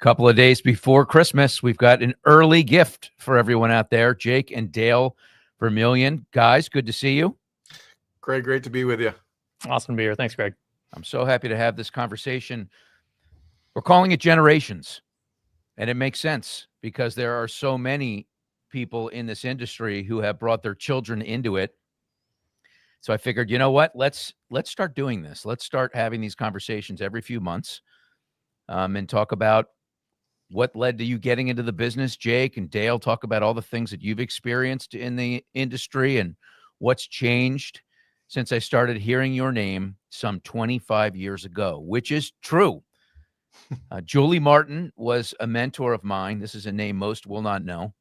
Couple of days before Christmas, we've got an early gift for everyone out there. Jake and Dale Vermillion. Guys, good to see you. Greg, great to be with you. Awesome to be here. Thanks, Greg. I'm so happy to have this conversation. We're calling it Generations, and it makes sense because there are so many people in this industry who have brought their children into it. So I figured, you know what? Let's start doing this. Let's start having these conversations every few months and talk about what led to you getting into the business. Jake and Dale talk about all the things that you've experienced in the industry and what's changed since I started hearing your name some 25 years ago, which is true. Julie Martin was a mentor of mine. This is a name most will not know.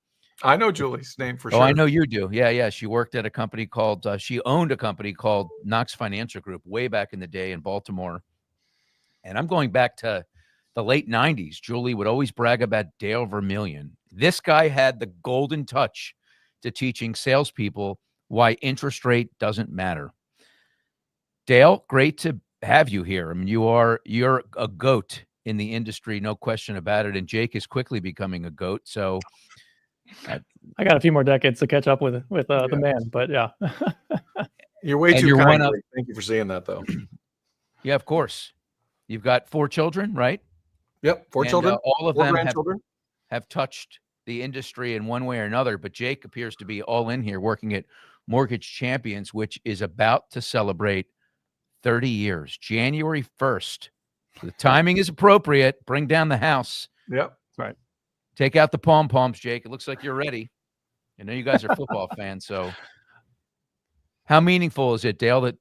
I know Julie's name for sure. Oh, I know you do. Yeah. She worked at a company called, she owned a company called Knox Financial Group way back in the day in Baltimore. And I'm going back to the late 90s. Julie would always brag about Dale Vermillion. This guy had the golden touch to teaching salespeople why interest rate doesn't matter. Dale, great to have you here. I mean, you're a goat in the industry, no question about it. And Jake is quickly becoming a goat. So I got a few more decades to catch up with the man, but yeah. You're way too kind. Thank you for saying that, though. Yeah, of course. You've got 4 children, right? Yep, 4 children. All of them have touched the industry in one way or another, but Jake appears to be all in here working at Mortgage Champions, which is about to celebrate 30 years, January 1st. The timing is appropriate. Bring down the house. Yep, right. Take out the pom-poms, Jake. It looks like you're ready. I know you guys are football fans, so how meaningful is it, Dale, that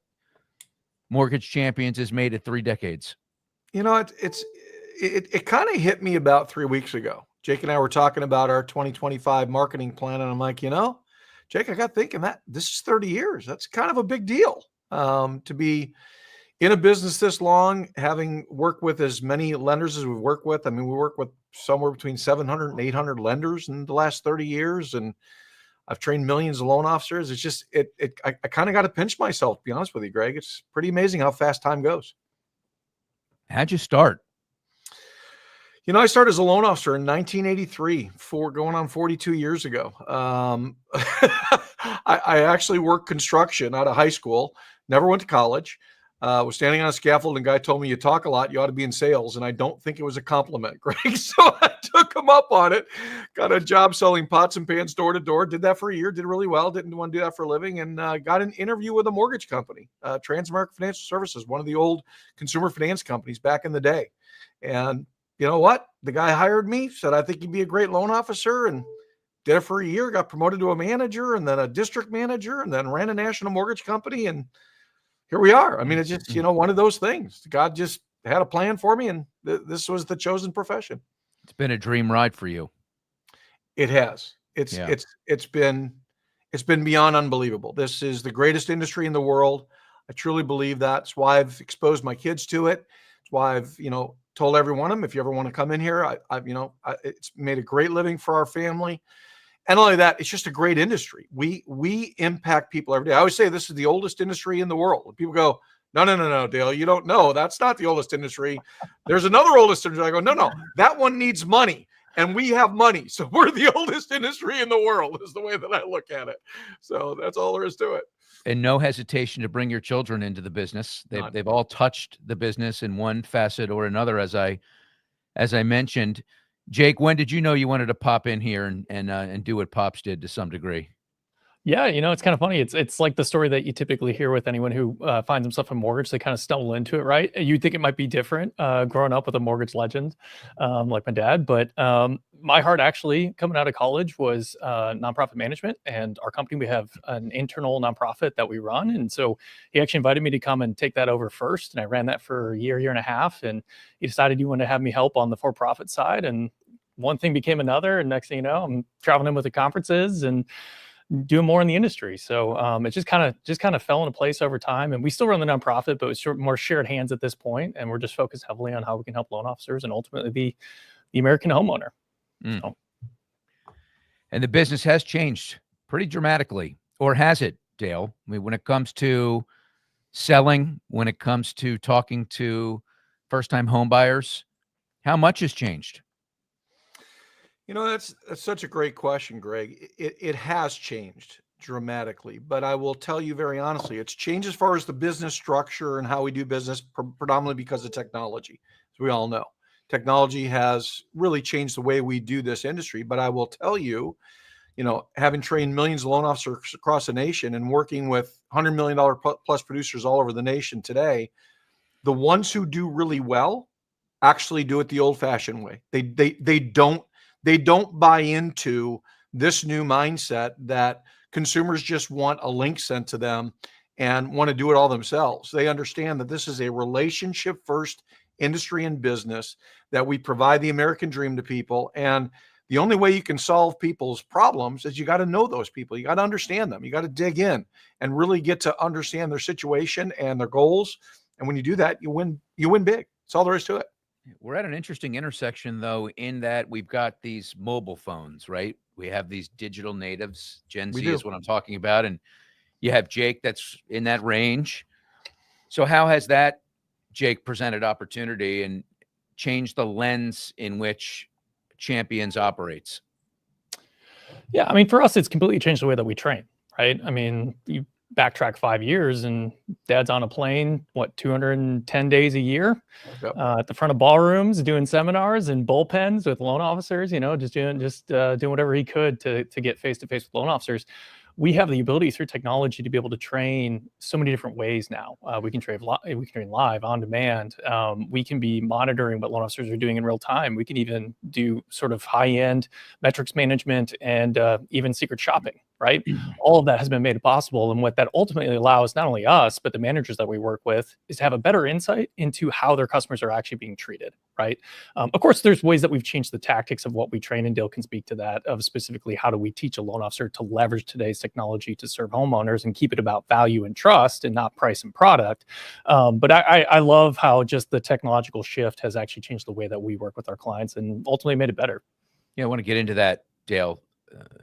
Mortgage Champions has made it 3 decades? You know, it kind of hit me about 3 weeks ago. Jake and I were talking about our 2025 marketing plan, and I'm like, Jake, I got thinking that this is 30 years. That's kind of a big deal to be in a business this long, having worked with as many lenders as we've worked with. I mean, we work with somewhere between 700 and 800 lenders in the last 30 years, and I've trained millions of loan officers. It's just, I kind of got to pinch myself, to be honest with you, Greg. It's pretty amazing how fast time goes. How'd you start? I started as a loan officer in 1983, going on 42 years ago. I actually worked construction out of high school, never went to college. Was standing on a scaffold and a guy told me, you talk a lot, you ought to be in sales. And I don't think it was a compliment, Greg. So I took him up on it, got a job selling pots and pans door to door, did that for a year, did really well, didn't want to do that for a living, and got an interview with a mortgage company, Transamerica Financial Services, one of the old consumer finance companies back in the day. And you know what? The guy hired me, said, I think you'd be a great loan officer, and did it for a year, got promoted to a manager and then a district manager and then ran a national mortgage company. And here we are. I mean, it's just, one of those things. God just had a plan for me, and this was the chosen profession. It's been a dream ride for you. It has. It's been beyond unbelievable. This is the greatest industry in the world. I truly believe that. It's why I've exposed my kids to it. It's why I've, told every one of them, if you ever want to come in here, it's made a great living for our family. And not only that, it's just a great industry. We impact people every day. I always say this is the oldest industry in the world. People go, no, Dale, you don't know. That's not the oldest industry. There's another oldest industry. I go, no, that one needs money. And we have money. So we're the oldest industry in the world is the way that I look at it. So that's all there is to it. And no hesitation to bring your children into the business. They've all touched the business in one facet or another, as I mentioned. Jake, when did you know you wanted to pop in here and do what Pops did to some degree? Yeah, it's kind of funny. It's like the story that you typically hear with anyone who finds himself in mortgage. They kind of stumble into it, right? You think it might be different growing up with a mortgage legend like my dad. But my heart actually coming out of college was nonprofit management. And our company, we have an internal nonprofit that we run. And so he actually invited me to come and take that over first. And I ran that for a year and a half. And he decided he wanted to have me help on the for-profit side. And one thing became another. And next thing you know, I'm traveling in with the conferences and doing more in the industry. So it just kind of fell into place over time. And we still run the nonprofit, but it's more shared hands at this point. And we're just focused heavily on how we can help loan officers and ultimately the American homeowner. So. And the business has changed pretty dramatically, or has it, Dale? I mean, when it comes to selling, when it comes to talking to first-time home buyers, how much has changed? That's such a great question, Greg. It has changed dramatically, but I will tell you very honestly, it's changed as far as the business structure and how we do business, predominantly because of technology, as we all know. Technology has really changed the way we do this industry. But I will tell you, having trained millions of loan officers across the nation and working with $100 million plus producers all over the nation today, the ones who do really well actually do it the old-fashioned way. They don't buy into this new mindset that consumers just want a link sent to them and want to do it all themselves. They understand that this is a relationship first industry and business, that we provide the American dream to people. And the only way you can solve people's problems is you got to know those people. You got to understand them. You got to dig in and really get to understand their situation and their goals. And when you do that, you win big. That's all there is to it. We're at an interesting intersection, though, in that we've got these mobile phones, right? We have these digital natives. Gen Z is what I'm talking about. And you have Jake that's in that range. So how has that, Jake, presented opportunity and changed the lens in which Champions operates? Yeah, I mean, for us, it's completely changed the way that we train, right? I mean, you backtrack 5 years and dad's on a plane, 210 days a year, at the front of ballrooms, doing seminars and bullpens with loan officers, just doing whatever he could to get face-to-face with loan officers. We have the ability through technology to be able to train so many different ways now. We can train live, on demand. We can be monitoring what loan officers are doing in real time. We can even do sort of high-end metrics management and even secret shopping, right? All of that has been made possible. And what that ultimately allows not only us, but the managers that we work with is to have a better insight into how their customers are actually being treated, right? Of course, there's ways that we've changed the tactics of what we train, and Dale can speak to that, of specifically how do we teach a loan officer to leverage today's technology to serve homeowners and keep it about value and trust and not price and product. But I love how just the technological shift has actually changed the way that we work with our clients and ultimately made it better. Yeah, I want to get into that, Dale,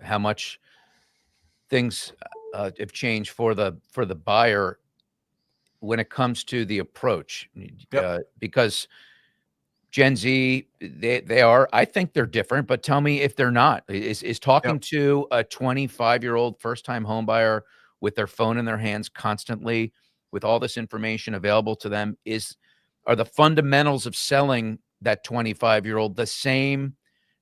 how much things have changed for the buyer when it comes to the approach. Because Gen Z, they are, I think they're different, but tell me if they're not. Is talking to a 25-year-old first-time home buyer with their phone in their hands constantly, with all this information available to them, are the fundamentals of selling that 25-year-old the same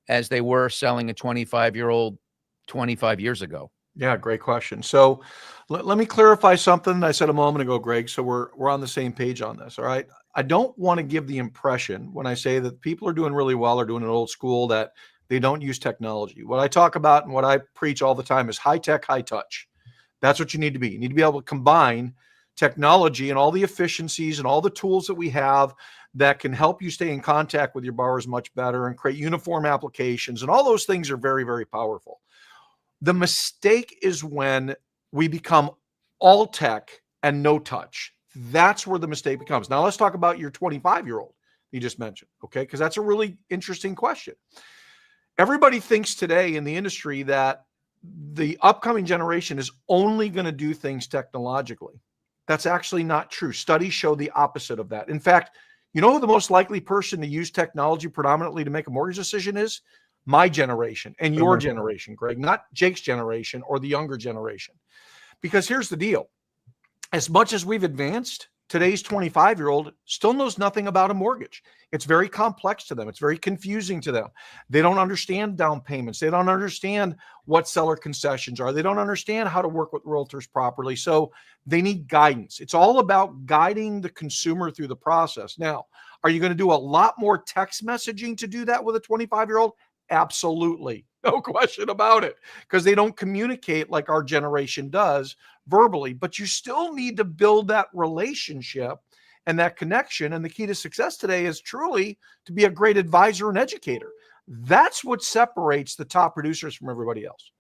as they were selling a 25-year-old 25 years ago? Yeah, great question. So let me clarify something I said a moment ago, Greg, so we're on the same page on this, all right? I don't want to give the impression when I say that people are doing really well or doing it old school that they don't use technology. What I talk about and what I preach all the time is high tech, high touch. That's what you need to be. You need to be able to combine technology and all the efficiencies and all the tools that we have that can help you stay in contact with your borrowers much better and create uniform applications. And all those things are very, very powerful. The mistake is when we become all tech and no touch. That's where the mistake becomes. Now let's talk about your 25-year-old you just mentioned, okay? Because that's a really interesting question. Everybody thinks today in the industry that the upcoming generation is only going to do things technologically. That's actually not true. Studies show the opposite of that. In fact, you know who the most likely person to use technology predominantly to make a mortgage decision is? My generation and your generation, Greg, not Jake's generation or the younger generation. Because here's the deal. As much as we've advanced, today's 25-year-old still knows nothing about a mortgage. It's very complex to them. It's very confusing to them. They don't understand down payments. They don't understand what seller concessions are. They don't understand how to work with realtors properly. So they need guidance. It's all about guiding the consumer through the process. Now, are you going to do a lot more text messaging to do that with a 25-year-old? Absolutely. No question about it, because they don't communicate like our generation does verbally, but you still need to build that relationship and that connection. And the key to success today is truly to be a great advisor and educator. That's what separates the top producers from everybody else.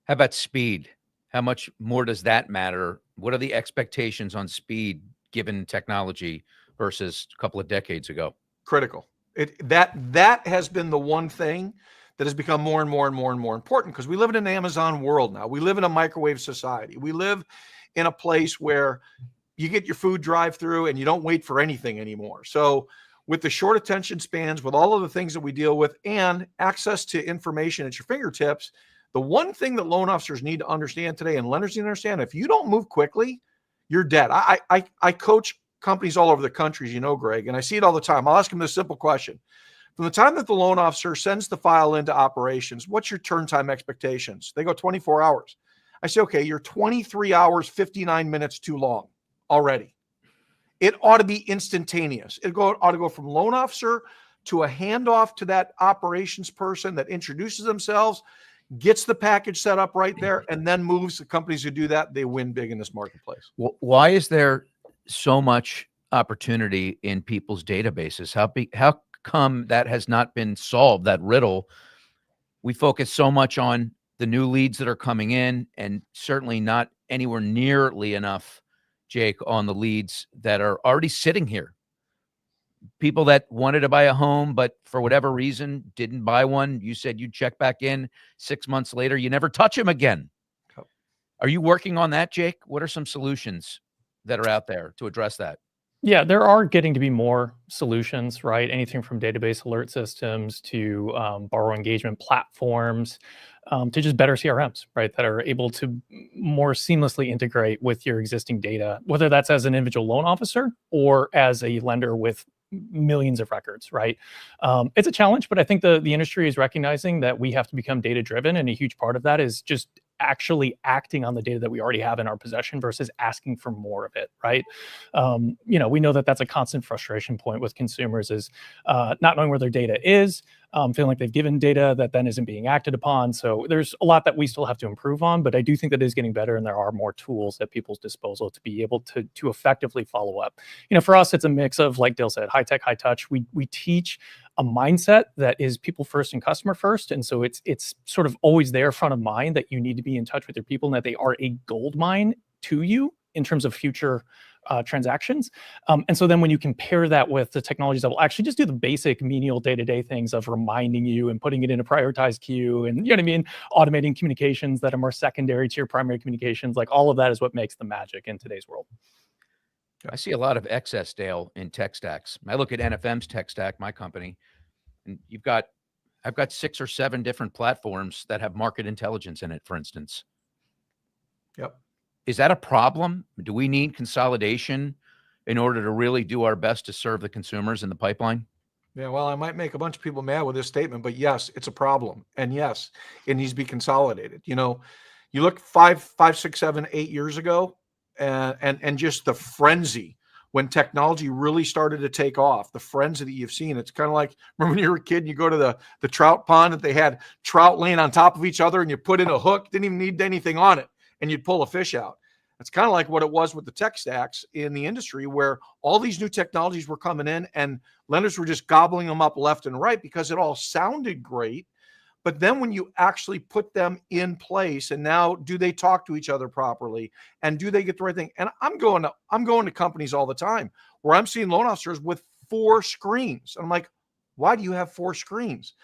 How about speed? How much more does that matter? What are the expectations on speed given technology versus a couple of decades ago? Critical. That has been the one thing that has become more and more and more and more important, because we live in an Amazon world now. We live in a microwave society. We live in a place where you get your food drive-through and you don't wait for anything anymore. So with the short attention spans, with all of the things that we deal with, and access to information at your fingertips, the one thing that loan officers need to understand today, and lenders need to understand, if you don't move quickly, you're dead. I coach companies all over the country, as you know, Greg, and I see it all the time. I'll ask them this simple question. From the time that the loan officer sends the file into operations, what's your turn time expectations? They go 24 hours. I say, okay, you're 23 hours, 59 minutes too long already. It ought to be instantaneous. It ought to go from loan officer to a handoff to that operations person that introduces themselves, gets the package set up right there, and then moves. The companies who do that, they win big in this marketplace. Why is there so much opportunity in people's databases? How come that has not been solved, that riddle? We focus so much on the new leads that are coming in, and certainly not anywhere nearly enough, Jake, on the leads that are already sitting here. People that wanted to buy a home, but for whatever reason didn't buy one. You said you'd check back in 6 months later. You never touch them again. Are you working on that, Jake? What are some solutions that are out there to address that? Yeah, there are getting to be more solutions, right? Anything from database alert systems to borrower engagement platforms to just better CRMs, right? That are able to more seamlessly integrate with your existing data, whether that's as an individual loan officer or as a lender with millions of records, right? It's a challenge, but I think the industry is recognizing that we have to become data driven, and a huge part of that is just actually acting on the data that we already have in our possession versus asking for more of it, right? We know that that's a constant frustration point with consumers is not knowing where their data is, feeling like they've given data that then isn't being acted upon. So there's a lot that we still have to improve on, but I do think that is getting better, and there are more tools at people's disposal to be able to effectively follow up. For us, it's a mix of, like Dale said, high tech, high touch. We teach a mindset that is people first and customer first. And so it's sort of always there front of mind that you need to be in touch with your people and that they are a gold mine to you in terms of future transactions. And so then when you compare that with the technologies that will actually just do the basic menial day-to-day things of reminding you and putting it in a prioritized queue and, automating communications that are more secondary to your primary communications, like all of that is what makes the magic in today's world. I see a lot of excess, Dale, in tech stacks. I look at NFM's tech stack, my company, and I've got 6 or 7 different platforms that have market intelligence in it, for instance. Yep. Is that a problem? Do we need consolidation in order to really do our best to serve the consumers in the pipeline? Yeah, well, I might make a bunch of people mad with this statement, but yes, it's a problem. And yes, it needs to be consolidated. You look 5, 6, 7, 8 years ago, and just the frenzy when technology really started to take off, the frenzy that you've seen. It's kind of like, remember when you were a kid and you go to the trout pond and they had trout laying on top of each other and you put in a hook, didn't even need anything on it, and you'd pull a fish out. It's kind of like what it was with the tech stacks in the industry, where all these new technologies were coming in and lenders were just gobbling them up left and right because it all sounded great. But then when you actually put them in place, and now do they talk to each other properly, and do they get the right thing? And I'm going to companies all the time where I'm seeing loan officers with 4 screens. And I'm like, why do you have 4 screens?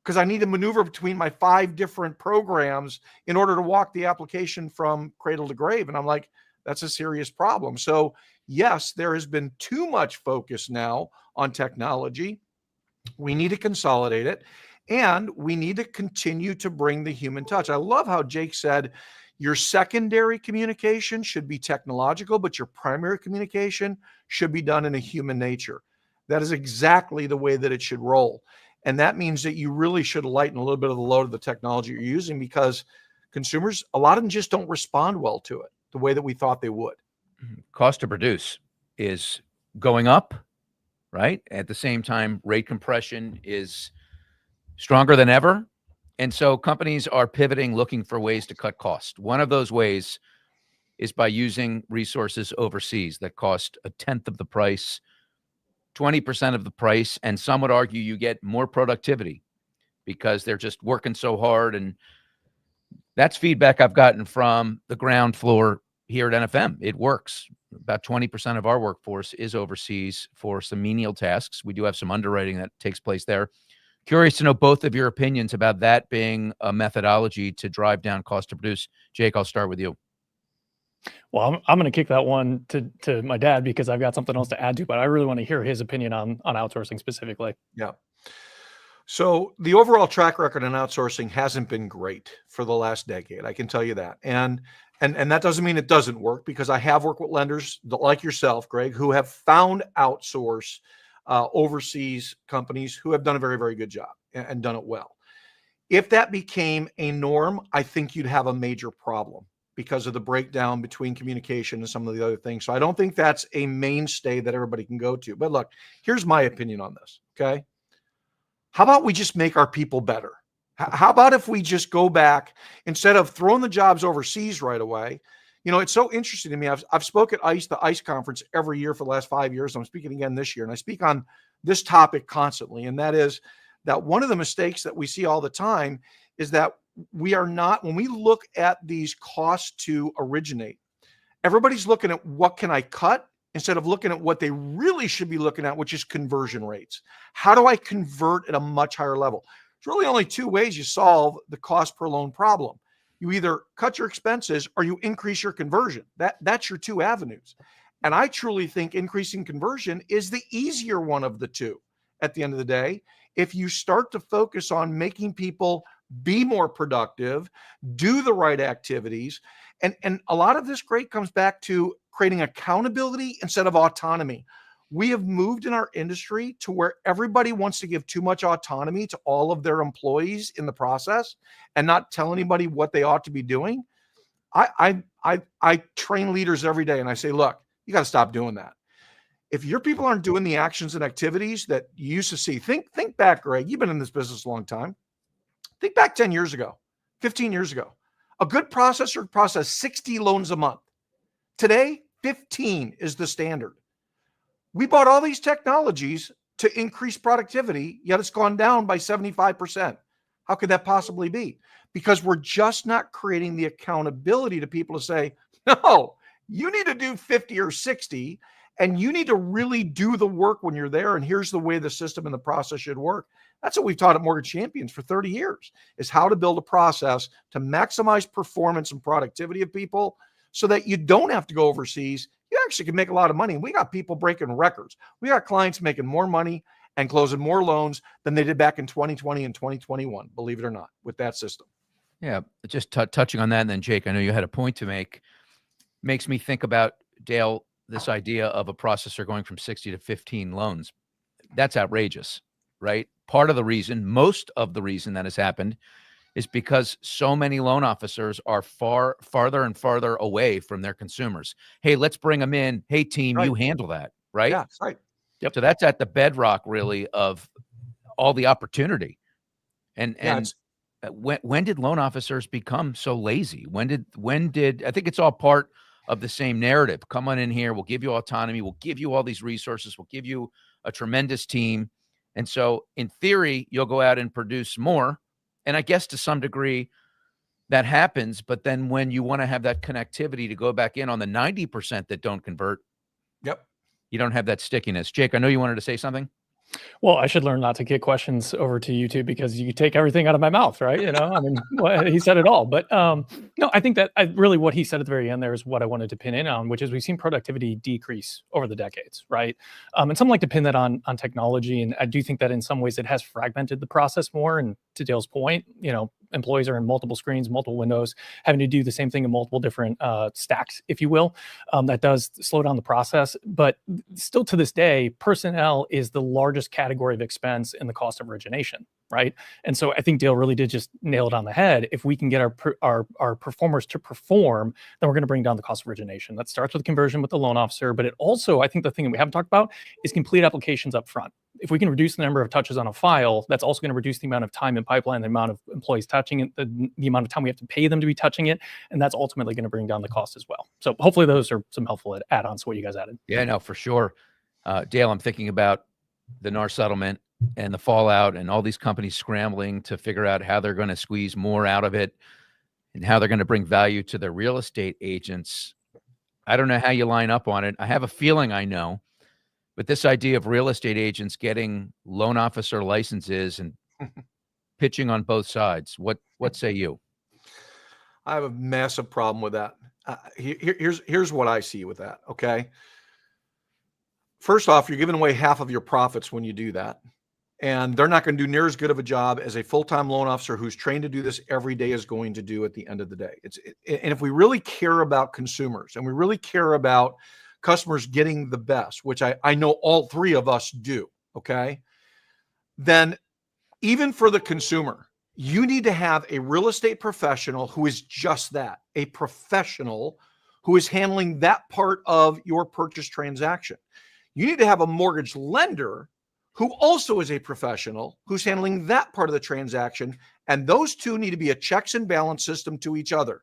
Because I need to maneuver between my 5 different programs in order to walk the application from cradle to grave. And I'm like, that's a serious problem. So yes, there has been too much focus now on technology. We need to consolidate it. And we need to continue to bring the human touch. I love how Jake said your secondary communication should be technological, but your primary communication should be done in a human nature. That is exactly the way that it should roll. And that means that you really should lighten a little bit of the load of the technology you're using, because consumers, a lot of them just don't respond well to it the way that we thought they would. Cost to produce is going up, right? At the same time, rate compression is stronger than ever. And so companies are pivoting, looking for ways to cut cost. One of those ways is by using resources overseas that cost 1/10 of the price, 20% of the price. And some would argue you get more productivity because they're just working so hard. And that's feedback I've gotten from the ground floor here at NFM. It works. About 20% of our workforce is overseas for some menial tasks. We do have some underwriting that takes place there. Curious to know both of your opinions about that being a methodology to drive down cost to produce. Jake, I'll start with you. Well, I'm going to kick that one to my dad because I've got something else to add to, but I really want to hear his opinion on outsourcing specifically. Yeah. So the overall track record in outsourcing hasn't been great for the last decade. I can tell you that. And that doesn't mean it doesn't work, because I have worked with lenders like yourself, Greg, who have found outsource overseas companies who have done a very, very good job and done it well. If that became a norm, I think you'd have a major problem because of the breakdown between communication and some of the other things. So I don't think that's a mainstay that everybody can go to. But look, here's my opinion on this. Okay. How about we just make our people better? How about if we just go back, instead of throwing the jobs overseas right away? You know, it's so interesting to me. I've spoken at ICE, the ICE conference, every year for the last 5 years. I'm speaking again this year, and I speak on this topic constantly. And that is that one of the mistakes that we see all the time is that we are not, when we look at these costs to originate, everybody's looking at what can I cut, instead of looking at what they really should be looking at, which is conversion rates. How do I convert at a much higher level? There's really only two ways you solve the cost per loan problem. You either cut your expenses or you increase your conversion. That's your two avenues. And I truly think increasing conversion is the easier one of the two at the end of the day. If you start to focus on making people be more productive, do the right activities, and a lot of this great comes back to creating accountability instead of autonomy. We have moved in our industry to where everybody wants to give too much autonomy to all of their employees in the process and not tell anybody what they ought to be doing. I train leaders every day and I say, look, you got to stop doing that. If your people aren't doing the actions and activities that you used to see, think back, Greg, you've been in this business a long time. Think back 10 years ago, 15 years ago. A good processor processed 60 loans a month. Today, 15 is the standard. We bought all these technologies to increase productivity, yet it's gone down by 75%. How could that possibly be? Because we're just not creating the accountability to people to say, no, you need to do 50 or 60, and you need to really do the work when you're there. And here's the way the system and the process should work. That's what we've taught at Mortgage Champions for 30 years, is how to build a process to maximize performance and productivity of people so that you don't have to go overseas. You actually can make a lot of money. We got people breaking records. We got clients making more money and closing more loans than they did back in 2020 and 2021, believe it or not, with that system. Yeah, just touching on that, and then Jake, I know you had a point to make. Makes me think about, Dale, this idea of a processor going from 60 to 15 loans. That's outrageous, right? Part of the reason, most of the reason that has happened is because so many loan officers are farther and farther away from their consumers. Hey, let's bring them in. Hey, team, Right. you handle that, right? Yeah, right. Yep. So that's at the bedrock, really, of all the opportunity. And when did loan officers become so lazy? When did I think it's all part of the same narrative? Come on in here. We'll give you autonomy. We'll give you all these resources. We'll give you a tremendous team. And so in theory, you'll go out and produce more. And I guess to some degree that happens. But then when you want to have that connectivity to go back in on the 90% that don't convert, yep, you don't have that stickiness. Jake, I know you wanted to say something. Well, I should learn not to get questions over to you two, because you take everything out of my mouth, right? You know, I mean, he said it all. But no, I think that really what he said at the very end there is what I wanted to pin in on, which is we've seen productivity decrease over the decades, right? And some like to pin that on technology. And I do think that in some ways it has fragmented the process more. And to Dale's point, you know, employees are in multiple screens, multiple windows, having to do the same thing in multiple different stacks, if you will. That does slow down the process. But still to this day, personnel is the largest category of expense in the cost of origination, right? And so I think Dale really did just nail it on the head. If we can get our performers to perform, then we're going to bring down the cost of origination. That starts with conversion with the loan officer, but it also, I think the thing that we haven't talked about is complete applications up front. If we can reduce the number of touches on a file, that's also going to reduce the amount of time in pipeline, the amount of employees touching it, the amount of time we have to pay them to be touching it, and that's ultimately going to bring down the cost as well. So hopefully those are some helpful add-ons to what you guys added. Yeah, no, for sure. Dale, I'm thinking about the NAR settlement and the fallout and all these companies scrambling to figure out how they're going to squeeze more out of it and how they're going to bring value to their real estate agents. I don't know how you line up on it. I have a feeling I know. But this idea of real estate agents getting loan officer licenses and pitching on both sides, what say you? I have a massive problem with that. Here's what I see with that. Okay. First off, you're giving away half of your profits when you do that. And they're not going to do near as good of a job as a full-time loan officer who's trained to do this every day is going to do at the end of the day. And if we really care about consumers and we really care about customers getting the best, which I know all three of us do, okay, then even for the consumer, you need to have a real estate professional who is just that, a professional who is handling that part of your purchase transaction. You need to have a mortgage lender who also is a professional who's handling that part of the transaction. And those two need to be a checks and balance system to each other.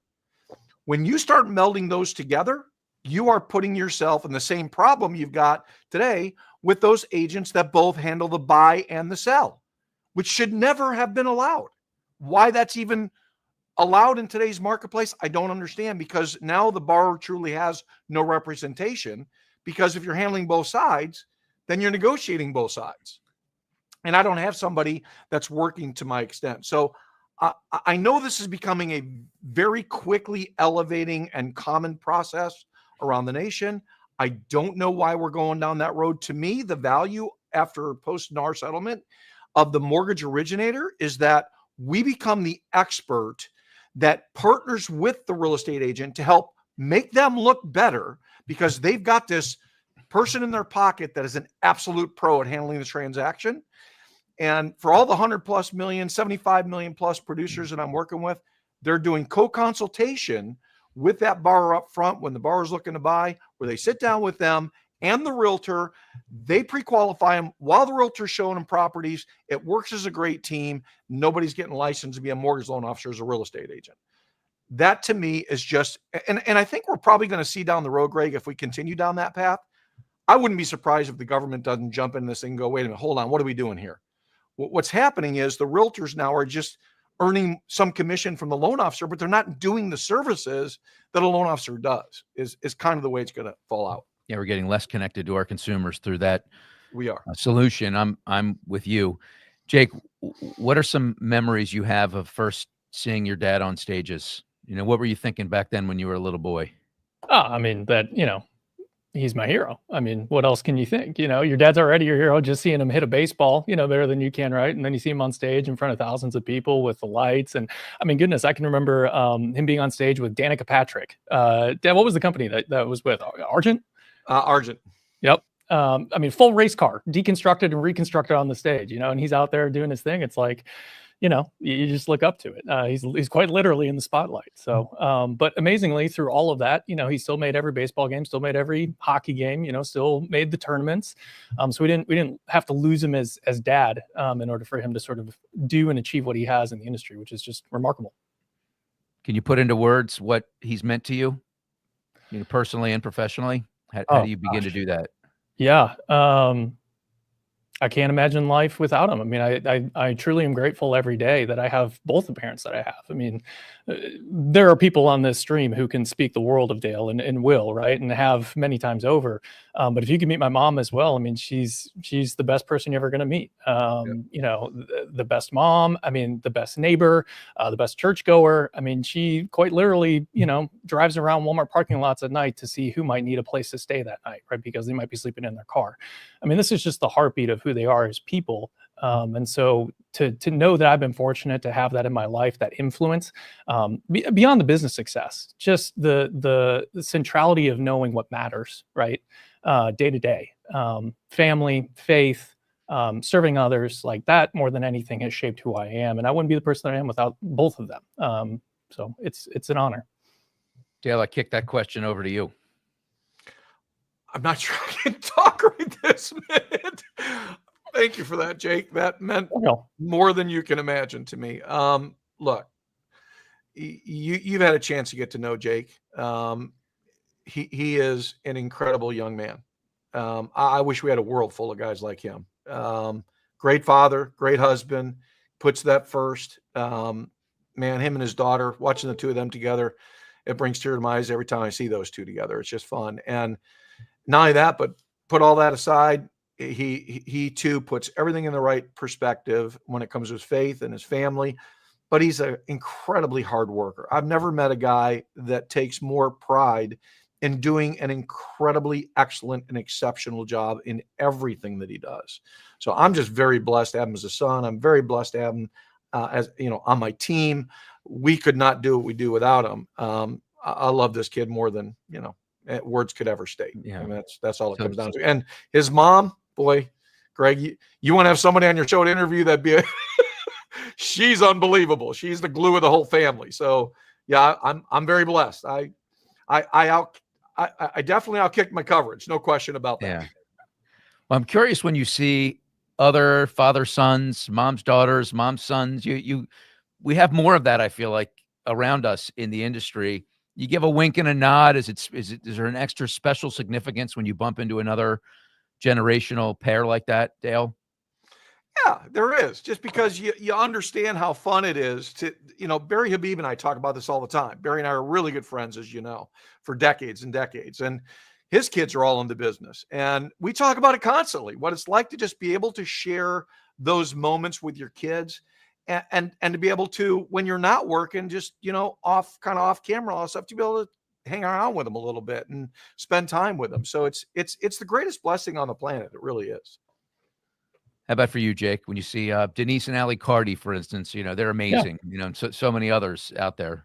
When you start melding those together, you are putting yourself in the same problem you've got today with those agents that both handle the buy and the sell, which should never have been allowed. Why that's even allowed in today's marketplace, I don't understand, because now the borrower truly has no representation, because if you're handling both sides, then you're negotiating both sides. And I don't have somebody that's working to my extent. So I know this is becoming a very quickly elevating and common process around the nation. I don't know why we're going down that road. To me, the value after post-NAR settlement of the mortgage originator is that we become the expert that partners with the real estate agent to help make them look better, because they've got this person in their pocket that is an absolute pro at handling the transaction. And for all the 100+ million, 75 million plus producers that I'm working with, they're doing co-consultation with that borrower up front when the borrower's looking to buy, where they sit down with them and the realtor. They pre-qualify them while the realtor's showing them properties. It works as a great team. Nobody's getting licensed to be a mortgage loan officer as a real estate agent. That to me is just, and I think we're probably going to see down the road, Greg, if we continue down that path. I wouldn't be surprised if the government doesn't jump in this thing and go, wait a minute, hold on, what are we doing here? What's happening is the realtors now are just earning some commission from the loan officer, but they're not doing the services that a loan officer does, is kind of the way it's going to fall out. Yeah, we're getting less connected to our consumers through that We are. solution. I'm with you. Jake, what are some memories you have of first seeing your dad on stages? What were you thinking back then when you were a little boy? I mean, he's my hero. I mean, what else can you think? Your dad's already your hero. Just seeing him hit a baseball, better than you can, right? And then you see him on stage in front of thousands of people with the lights. And I mean, goodness, I can remember him being on stage with Danica Patrick. Dad, what was the company that was with? Argent? Argent. Yep. I mean, full race car, deconstructed and reconstructed on the stage, and he's out there doing his thing. It's like, you just look up to it. He's quite literally in the spotlight. So, but amazingly, through all of that, he still made every baseball game, still made every hockey game, still made the tournaments. So we didn't have to lose him as dad in order for him to sort of do and achieve what he has in the industry, which is just remarkable. Can you put into words what he's meant to you, personally and professionally? How do you begin to do that? Yeah. I can't imagine life without him. I mean, I truly am grateful every day that I have both the parents that I have. I mean, there are people on this stream who can speak the world of Dale and will, right, and have many times over. But if you can meet my mom as well, I mean, she's the best person you're ever going to meet. The best mom. I mean, the best neighbor, the best churchgoer. I mean, she quite literally, drives around Walmart parking lots at night to see who might need a place to stay that night, right, because they might be sleeping in their car. I mean, this is just the heartbeat of who they are as people. And so to know that I've been fortunate to have that in my life, that influence, beyond the business success, just the centrality of knowing what matters, right? Day to day, family, faith, serving others, like that more than anything has shaped who I am. And I wouldn't be the person that I am without both of them. So it's an honor. Dale, I kicked that question over to you. I'm not sure I can talk right this minute. Thank you for that, Jake. That meant more than you can imagine to me. Look, you've had a chance to get to know Jake. He is an incredible young man. I wish we had a world full of guys like him. Great father, great husband, puts that first. Man, him and his daughter, watching the two of them together, it brings tears to my eyes every time I see those two together. It's just fun. And not only that, but put all that aside, he too puts everything in the right perspective when it comes to his faith and his family. but he's an incredibly hard worker. I've never met a guy that takes more pride in doing an incredibly excellent and exceptional job in everything that he does. So I'm just very blessed to have him as a son. I'm very blessed to have him as, you know, on my team. We could not do what we do without him. I love this kid more than, you know, words could ever state. Yeah. I mean, that's all it comes down to. And his mom, boy, Greg, you want to have somebody on your show to interview, that'd be she's unbelievable. She's the glue of the whole family. So yeah, I'm very blessed. I definitely outkicked my coverage. No question about that. Yeah. Well, I'm curious when you see other father sons, mom's daughters, mom's sons, we have more of that, I feel like, around us in the industry. You give a wink and a nod. Is there an extra special significance when you bump into another generational pair like that, Dale? Yeah, there is. Just because you understand how fun it is to, you know, Barry Habib and I talk about this all the time. Barry and I are really good friends, as you know, for decades and decades. And his kids are all in the business. And we talk about it constantly, what it's like to just be able to share those moments with your kids and to be able to, when you're not working, just, you know, off camera, all that stuff, to be able to hang around with them a little bit and spend time with them. So it's the greatest blessing on the planet. It really is. How about for you, Jake? When you see Denise and Ali Cardi, for instance, you know, they're amazing, you know, and so many others out there.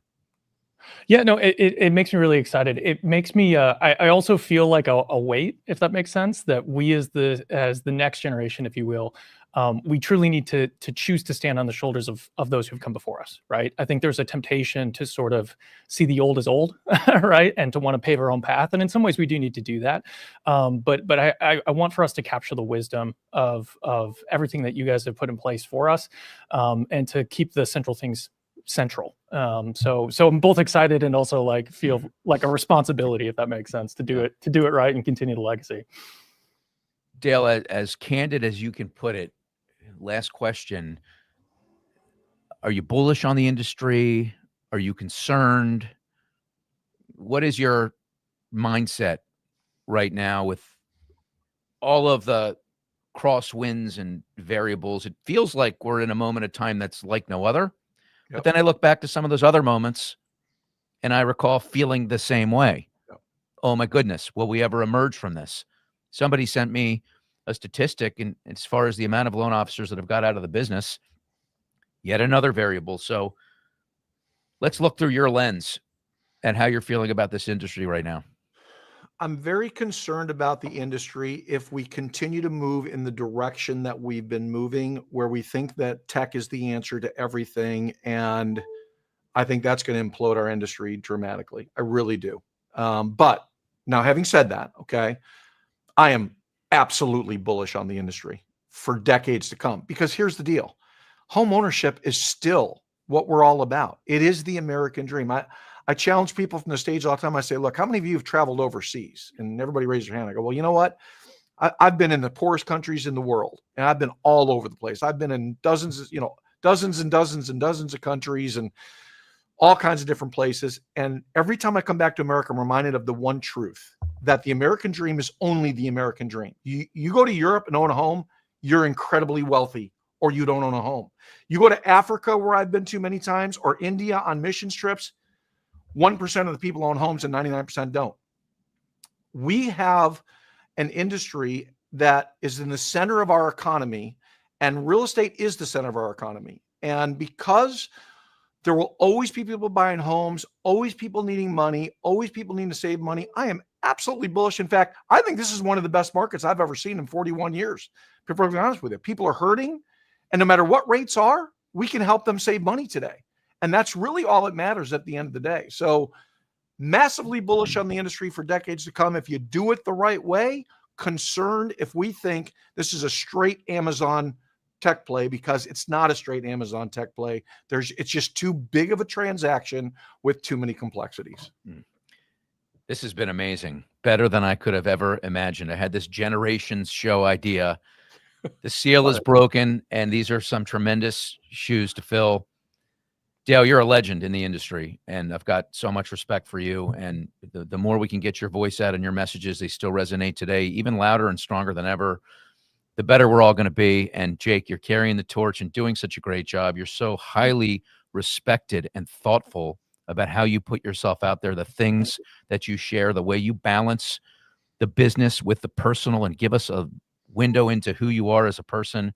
Yeah, no, it makes me really excited. It makes me, I also feel like a weight, if that makes sense, that we as the next generation, if you will, we truly need to choose to stand on the shoulders of those who've come before us, right? I think there's a temptation to sort of see the old as old, right? And to want to pave our own path. And in some ways we do need to do that. But I want for us to capture the wisdom of everything that you guys have put in place for us, and to keep the central things central. So I'm both excited and also like feel like a responsibility, if that makes sense, to do it right and continue the legacy. Dale, as candid as you can put it, last question. Are you bullish on the industry? Are you concerned? What is your mindset right now with all of the crosswinds and variables? It feels like we're in a moment of time that's like no other. But then I look back to some of those other moments and I recall feeling the same way. Oh my goodness, will we ever emerge from this? Somebody sent me a statistic, and as far as the amount of loan officers that have got out of the business, yet another variable. So let's look through your lens and how you're feeling about this industry right now. I'm very concerned about the industry if we continue to move in the direction that we've been moving, where we think that tech is the answer to everything. And I think that's going to implode our industry dramatically. I really do. But now, having said that, okay, I am absolutely bullish on the industry for decades to come, because here's the deal. Home ownership is still what we're all about. It is the American dream. I challenge people from the stage all the time. I say, look, how many of you have traveled overseas? And everybody raises their hand. I go, well, you know what? I've been in the poorest countries in the world, and I've been all over the place. I've been in dozens and dozens of countries and all kinds of different places. And every time I come back to America, I'm reminded of the one truth, that the American dream is only the American dream. You go to Europe and own a home, you're incredibly wealthy, or you don't own a home. You go to Africa, where I've been to many times, or India on mission trips, 1% of the people own homes and 99% don't. We have an industry that is in the center of our economy, and real estate is the center of our economy. And because there will always be people buying homes, always people needing money, always people needing to save money, I am absolutely bullish. In fact, I think this is one of the best markets I've ever seen in 41 years. To be perfectly honest with you, people are hurting, and no matter what rates are, we can help them save money today. And that's really all that matters at the end of the day. So massively bullish on the industry for decades to come if you do it the right way. Concerned if we think this is a straight Amazon tech play, because it's not a straight Amazon tech play. It's just too big of a transaction with too many complexities. This has been amazing. Better than I could have ever imagined. I had this generations show idea. The seal is broken, and these are some tremendous shoes to fill. Dale, you're a legend in the industry, and I've got so much respect for you. And the more we can get your voice out and your messages, they still resonate today, even louder and stronger than ever, the better we're all going to be. And Jake, you're carrying the torch and doing such a great job. You're so highly respected and thoughtful about how you put yourself out there, the things that you share, the way you balance the business with the personal and give us a window into who you are as a person.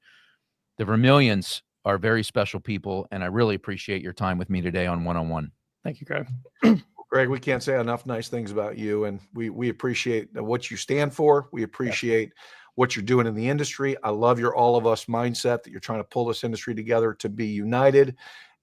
The Vermillions are very special people, and I really appreciate your time with me today on One-on-One. Thank you, Greg. Greg, we can't say enough nice things about you, and we appreciate what you stand for. We appreciate what you're doing in the industry. I love your all of us mindset that you're trying to pull this industry together to be united.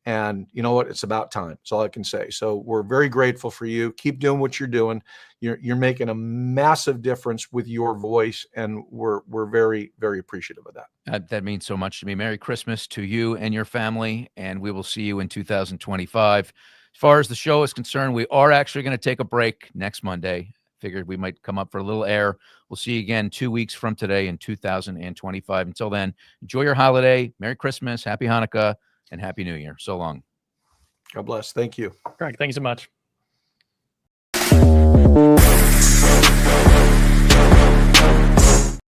And you know what? It's about time. That's all I can say. So we're very grateful for you. Keep doing what you're doing. You're making a massive difference with your voice, and we're very, very appreciative of that. That means so much to me. Merry Christmas to you and your family, and we will see you in 2025. As far as the show is concerned, we are actually going to take a break next Monday. Figured we might come up for a little air. We'll see you again 2 weeks from today in 2025. Until then, enjoy your holiday. Merry Christmas, Happy Hanukkah, and Happy New Year. So long. God bless. Thank you. Greg, thank you so much.